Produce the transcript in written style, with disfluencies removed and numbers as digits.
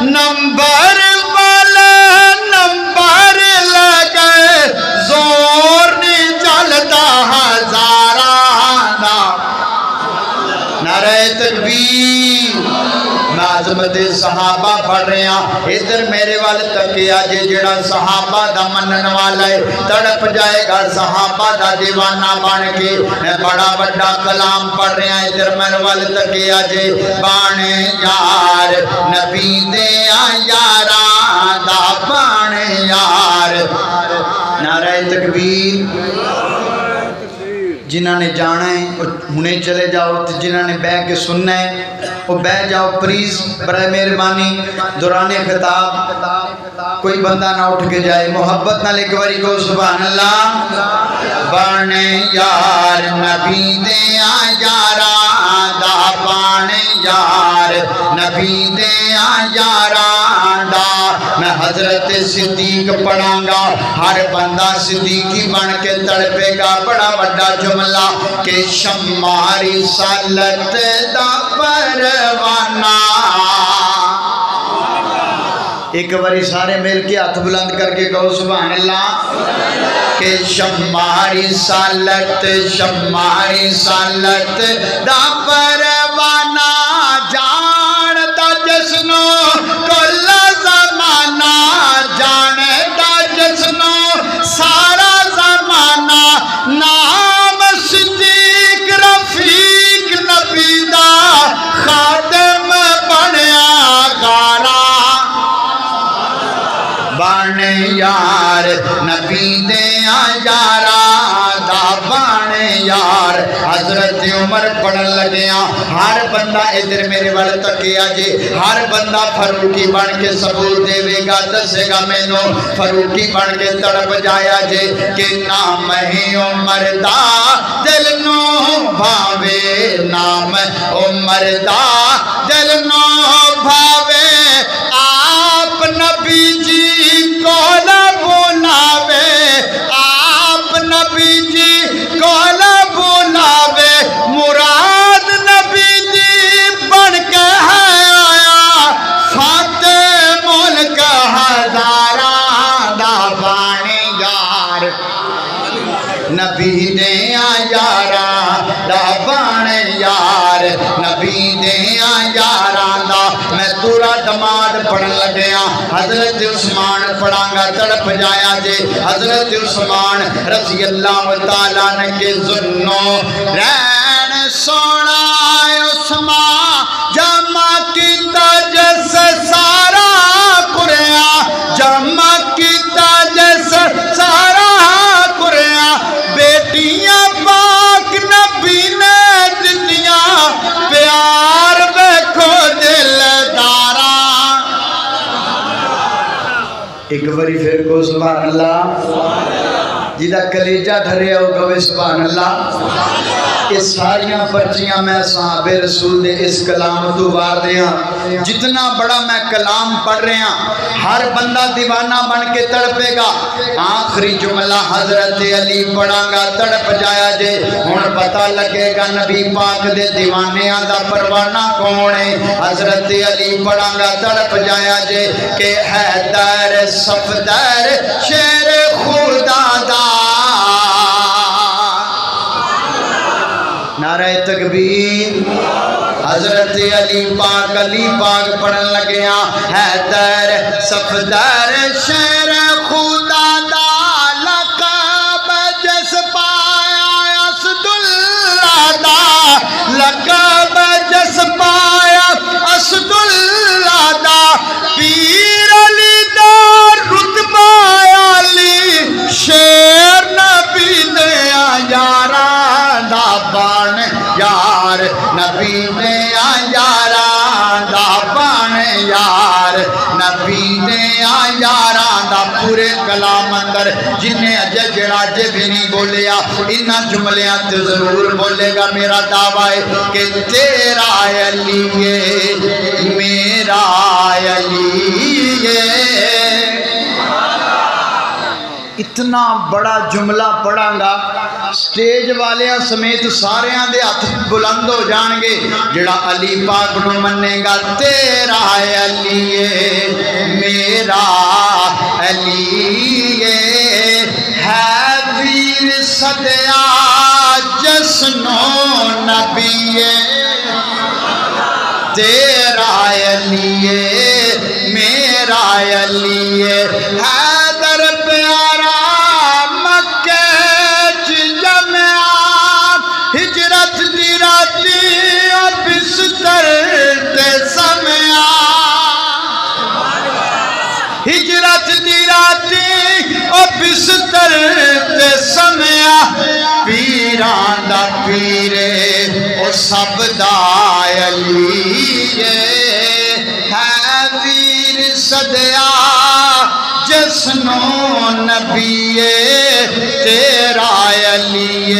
number والے number لگے زور نہیں چلتا ہزاراں دا نعرہ تکبیر میں عظمت صحابہ پڑھ رہے ہیں ادھر میرے والے تکیا جے جڑا صحابہ دا منن والا ہے تڑپ جائے گا صحابہ دا دیوانہ بن کے میں بڑا بڑا کلام پڑھ رہے ہیں ادھر میرے والے تکیا جے بانے یار نبی دے یاراں دا بانے یار نعرہ تکبیر جنہاں نے جانا ہے ہنے چلے جاؤ جنہاں نے بہ کے سننا ہے وہ بہ جاؤ پلیز برائے مہربانی دوران خطاب کوئی بندہ نہ اٹھ کے جائے محبت نہ لے کے باری کو سبحان اللہ بانے یار نبی دے یاراں دا بانے یار نبی دے یاراں دا میں حضرت صدیق پڑھاں گا ہر بندہ صدیقی بن کے تڑپے گا بڑا بڑا جملہ کہ شمع رسالت دا پروانہ ایک باری سارے مل کے ہاتھ بلند کر کے کہو سبحان اللہ کہ شمع رسالت دا پروانہ جانتا جسنو کل زمانہ جانتا جسنو سارا زمانہ نام صدیق رفیق نبی دا خادم بنیا گارا بانے یار نبی دے یارا دا بانے یار حضرت عمر پڑھن لگیاں ہر بندہ ادھر میرے والے تکیا جے ہر بندہ فاروقی بن کے ثبوت دے وے گا دسے گا مینوں فاروقی بن کے تڑپ جایا جے کہ نام ہی عمر دا دل نو بھاوے نام عمر دا دل نو بھاوے آپ نبی جی کو نہ بلاوے آپ نبی جی کو نہ بلاوے مراد نبی جی بن کے ہے آیا فاتح ملک ہزاراں دا بانے یار نبی دے یاراں دا بانے یار نبی دے یاراں دا میں تورا دماد پڑھن لگیا حضرت عثمان پڑھاں گا تڑپ جایا جے حضرت عثمان رضی اللہ تعالیٰ نے کے ظنو رین سونا عثمان جمع کی تجس سارا قرآن جمع کی تجس سارا قرآن بیٹیاں پاک نبی نے دتیاں پیار دیکھو دلدارا ایک باری پھر کو سبحان اللہ جیدہ کلیجہ ڈھرے ہو گوے سبحان اللہ اس ساریاں پرچیاں میں صحاب رسول دے اس کلام تو وار دیاں جتنا بڑا میں کلام پڑھ رہے ہیں ہر بندہ دیوانہ بن کے تڑپے گا آخری جملہ حضرت علی پڑھاں گا تڑپ جایا جے ہون پتہ لگے گا نبی پاک دے دیوانیاں دا پروانہ کون ہے حضرت علی پڑھاں گا تڑپ جایا جے کہ حیدر صفدر شیر خدا دا نعرہ تکبیر حضرت علی پاک پڑھن لگیا حیدر صفدر شیر خدا دا لقب جس پایا اسد اللہ دا لقب جس پایا اسد اللہ دا پیر علی دا رتبہ علی شیر نبی دیا یاراں دا بان یار نبی دیا یاراں دا بان یار نبی دیا یاراں دا پورے کلام اندر جنہیں اجے جڑا جے بھی نہیں بولیا انہاں جملیاں تے ضرور بولے گا میرا دعویٰ ہے کہ تیرا علی ہے میرا علی ہے اتنا بڑا جملہ پڑھاں گا سٹیج والیاں سمیت ساریاں دے ہاتھ بلند ہو جان گے جڑا علی پاک نو منے گا تیرا علی میرا علی ہے ویر صدیا جسنو نبی تیرا علی میرا علی حیدر پیارا مکہ جمعہ ہجرت دی راتی بستر تے سمیا ہجرت دی راتی بستر تے سمیا پیران دا پیرے او سب دا علی ہے ویر صدیا جسنو نبی تیرا علی